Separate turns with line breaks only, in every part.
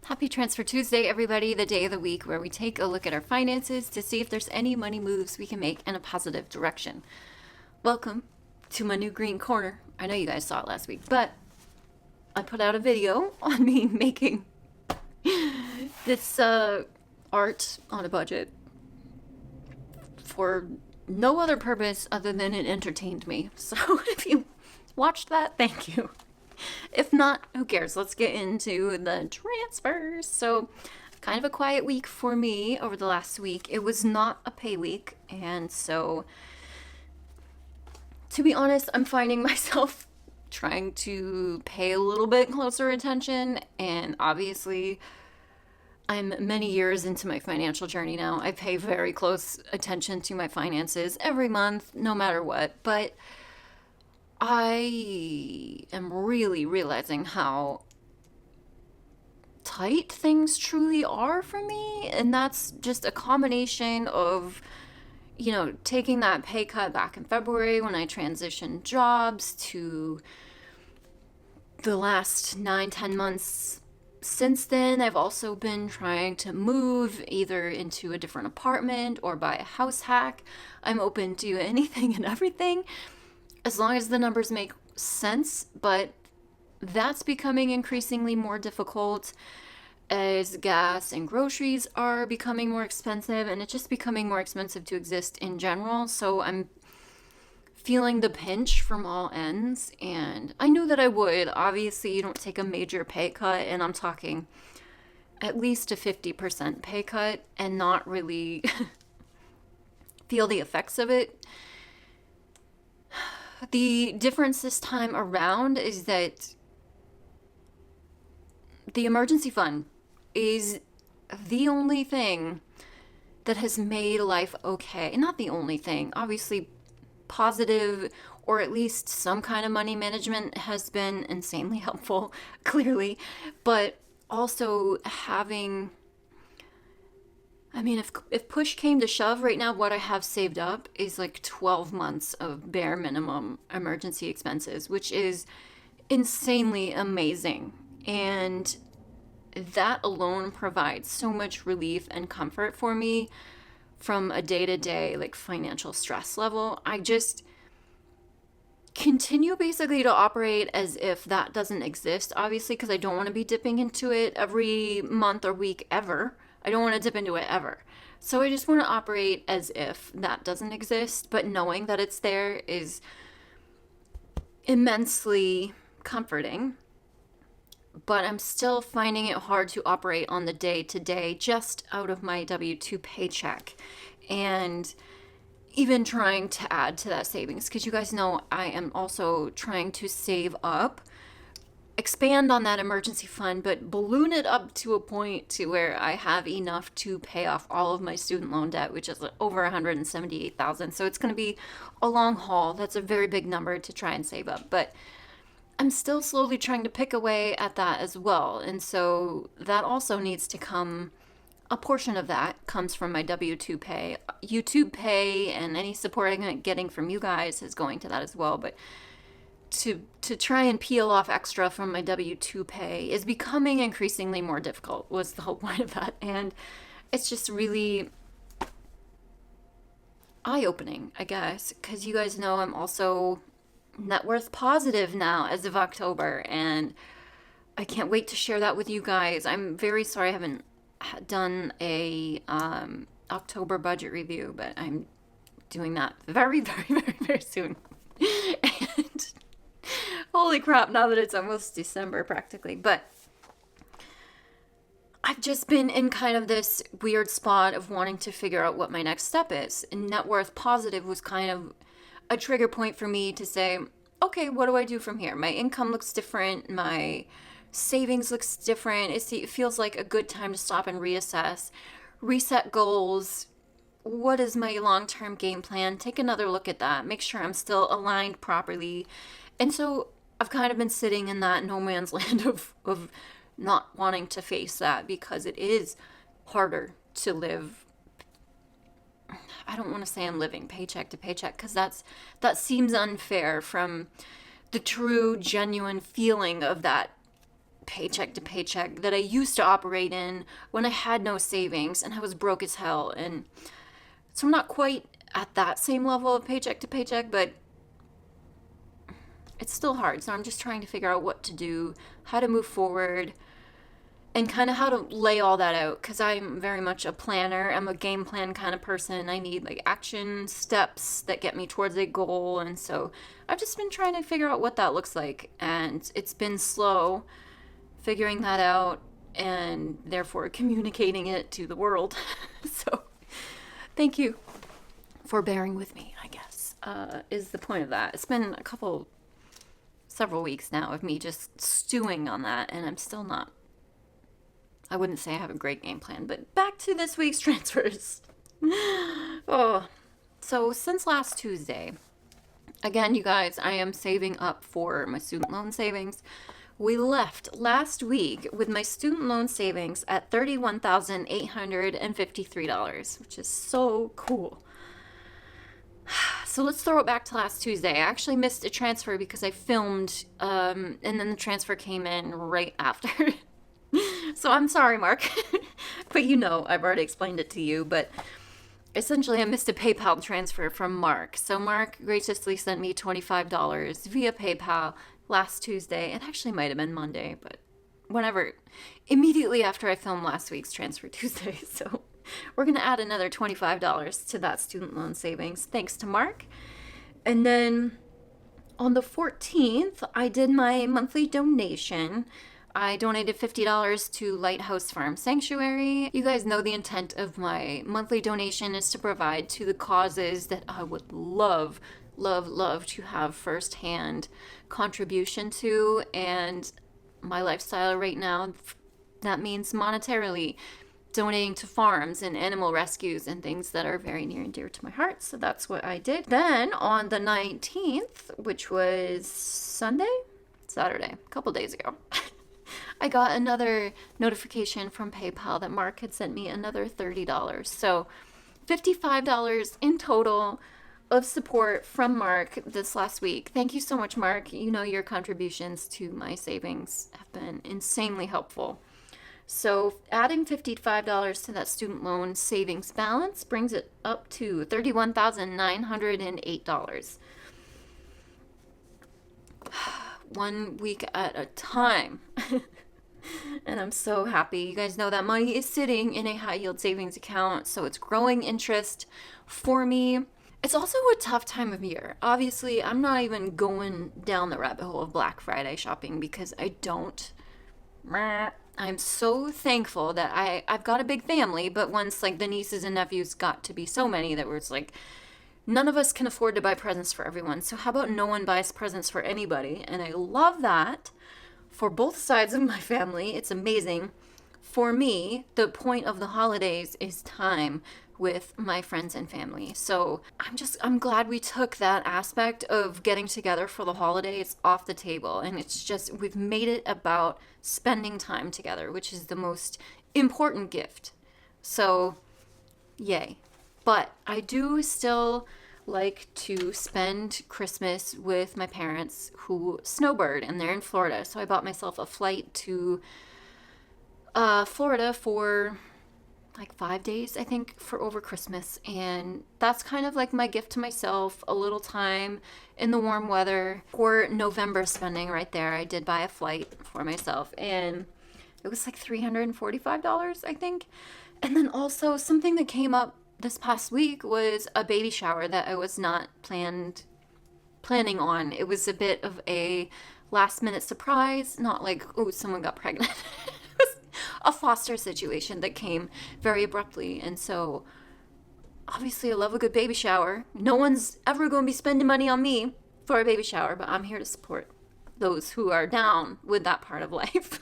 Happy Transfer Tuesday, everybody, the day of the week where we take a look at our finances to see if there's any money moves we can make in a positive direction. Welcome to my new green corner. I know you guys saw it last week, but I put out a video on me making this art on a budget for no other purpose other than it entertained me. So if you watched that, thank you. If not, who cares? Let's get into the transfers. So, kind of a quiet week for me over the last week. It was not a pay week, and so, to be honest, I'm finding myself trying to pay a little bit closer attention, and obviously, I'm many years into my financial journey now. I pay very close attention to my finances every month, no matter what, but I am really realizing how tight things truly are for me. And that's just a combination of, taking that pay cut back in February when I transitioned jobs to the last 9-10 months since then. I've also been trying to move either into a different apartment or buy a house hack. I'm open to anything and everything, as long as the numbers make sense, but that's becoming increasingly more difficult as gas and groceries are becoming more expensive, and it's just becoming more expensive to exist in general. So I'm feeling the pinch from all ends, and I knew that I would. Obviously, you don't take a major pay cut, and I'm talking at least a 50% pay cut and not really feel the effects of it. The difference this time around is that the emergency fund is the only thing that has made life okay. Not the only thing. Obviously, positive or at least some kind of money management has been insanely helpful, clearly. But also having, if push came to shove, right now what I have saved up is like 12 months of bare minimum emergency expenses, which is insanely amazing. And that alone provides so much relief and comfort for me from a day-to-day like financial stress level. I just continue basically to operate as if that doesn't exist, obviously, because I don't want to be dipping into it every month or week ever. I don't want to dip into it ever. So I just want to operate as if that doesn't exist, but knowing that it's there is immensely comforting. But I'm still finding it hard to operate on the day-to-day just out of my W-2 paycheck. And even trying to add to that savings, because you guys know I am also trying to save up, expand on that emergency fund, but balloon it up to a point to where I have enough to pay off all of my student loan debt, which is over $178,000. So it's going to be a long haul. That's a very big number to try and save up, but I'm still slowly trying to pick away at that as well. And so that also needs to come, a portion of that comes from my W-2 pay. YouTube pay and any support I'm getting from you guys is going to that as well. But to try and peel off extra from my W-2 pay is becoming increasingly more difficult, was the whole point of that. And it's just really eye-opening, I guess, because you guys know I'm also net worth positive now as of October, and I can't wait to share that with you guys. I'm very sorry I haven't done a October budget review, but I'm doing that very, very, very, very soon. And holy crap, now that it's almost December practically. But I've just been in kind of this weird spot of wanting to figure out what my next step is. And net worth positive was kind of a trigger point for me to say, okay, what do I do from here? My income looks different. My savings looks different. It feels like a good time to stop and reassess, reset goals. What is my long-term game plan? Take another look at that. Make sure I'm still aligned properly. And so I've kind of been sitting in that no man's land of not wanting to face that, because it is harder to live. I don't want to say I'm living paycheck to paycheck, because that seems unfair from the true, genuine feeling of that paycheck to paycheck that I used to operate in when I had no savings and I was broke as hell. And so I'm not quite at that same level of paycheck to paycheck, but it's still hard. So I'm just trying to figure out what to do, how to move forward, and kind of how to lay all that out, because I'm very much a planner. I'm a game plan kind of person. I need like action steps that get me towards a goal. And so I've just been trying to figure out what that looks like. And it's been slow figuring that out and therefore communicating it to the world. So thank you for bearing with me, I guess, is the point of that. It's been several weeks now of me just stewing on that, and I'm still not. I wouldn't say I have a great game plan, but back to this week's transfers. So since last Tuesday, again, you guys, I am saving up for my student loan savings. We left last week with my student loan savings at $31,853, which is so cool. So let's throw it back to last Tuesday. I actually missed a transfer because I filmed, and then the transfer came in right after. So I'm sorry, Mark. But I've already explained it to you. But essentially, I missed a PayPal transfer from Mark. So Mark graciously sent me $25 via PayPal last Tuesday. It actually might have been Monday, but whenever. Immediately after I filmed last week's Transfer Tuesday. So we're going to add another $25 to that student loan savings, thanks to Mark. And then on the 14th, I did my monthly donation. I donated $50 to Lighthouse Farm Sanctuary. You guys know the intent of my monthly donation is to provide to the causes that I would love to have firsthand contribution to. And my lifestyle right now, that means monetarily donating to farms and animal rescues and things that are very near and dear to my heart. So that's what I did. Then on the 19th, which was Saturday, a couple days ago, I got another notification from PayPal that Mark had sent me another $30. So $55 in total of support from Mark this last week. Thank you so much, Mark. Your contributions to my savings have been insanely helpful. So adding $55 to that student loan savings balance brings it up to $31,908. 1 week at a time. And I'm so happy. You guys know that money is sitting in a high yield savings account, so it's growing interest for me. It's also a tough time of year. Obviously, I'm not even going down the rabbit hole of Black Friday shopping because I don't. I'm so thankful that I've got a big family, but once like the nieces and nephews got to be so many that it's like none of us can afford to buy presents for everyone. So how about no one buys presents for anybody? And I love that for both sides of my family. It's amazing. For me, the point of the holidays is time with my friends and family. So I'm glad we took that aspect of getting together for the holidays off the table. And it's just, we've made it about spending time together, which is the most important gift. So, yay. But I do still like to spend Christmas with my parents who snowbird, and they're in Florida. So I bought myself a flight to Florida for like 5 days, I think, for over Christmas. And that's kind of like my gift to myself, a little time in the warm weather. For November spending right there, I did buy a flight for myself, and it was like $345, I think. And then also something that came up this past week was a baby shower that I was not planning on. It was a bit of a last minute surprise, not like, oh, someone got pregnant. It was a foster situation that came very abruptly. And so obviously I love a good baby shower. No one's ever going to be spending money on me for a baby shower, but I'm here to support those who are down with that part of life.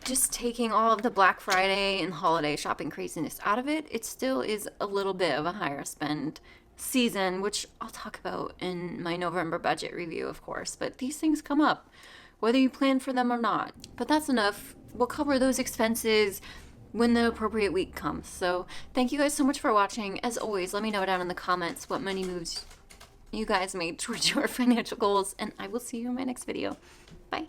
Just taking all of the Black Friday and holiday shopping craziness out of it, it still is a little bit of a higher spend season, which I'll talk about in my November budget review, of course. But these things come up, whether you plan for them or not. But that's enough. We'll cover those expenses when the appropriate week comes. So thank you guys so much for watching. As always, let me know down in the comments what money moves you guys made towards your financial goals, and I will see you in my next video. Bye.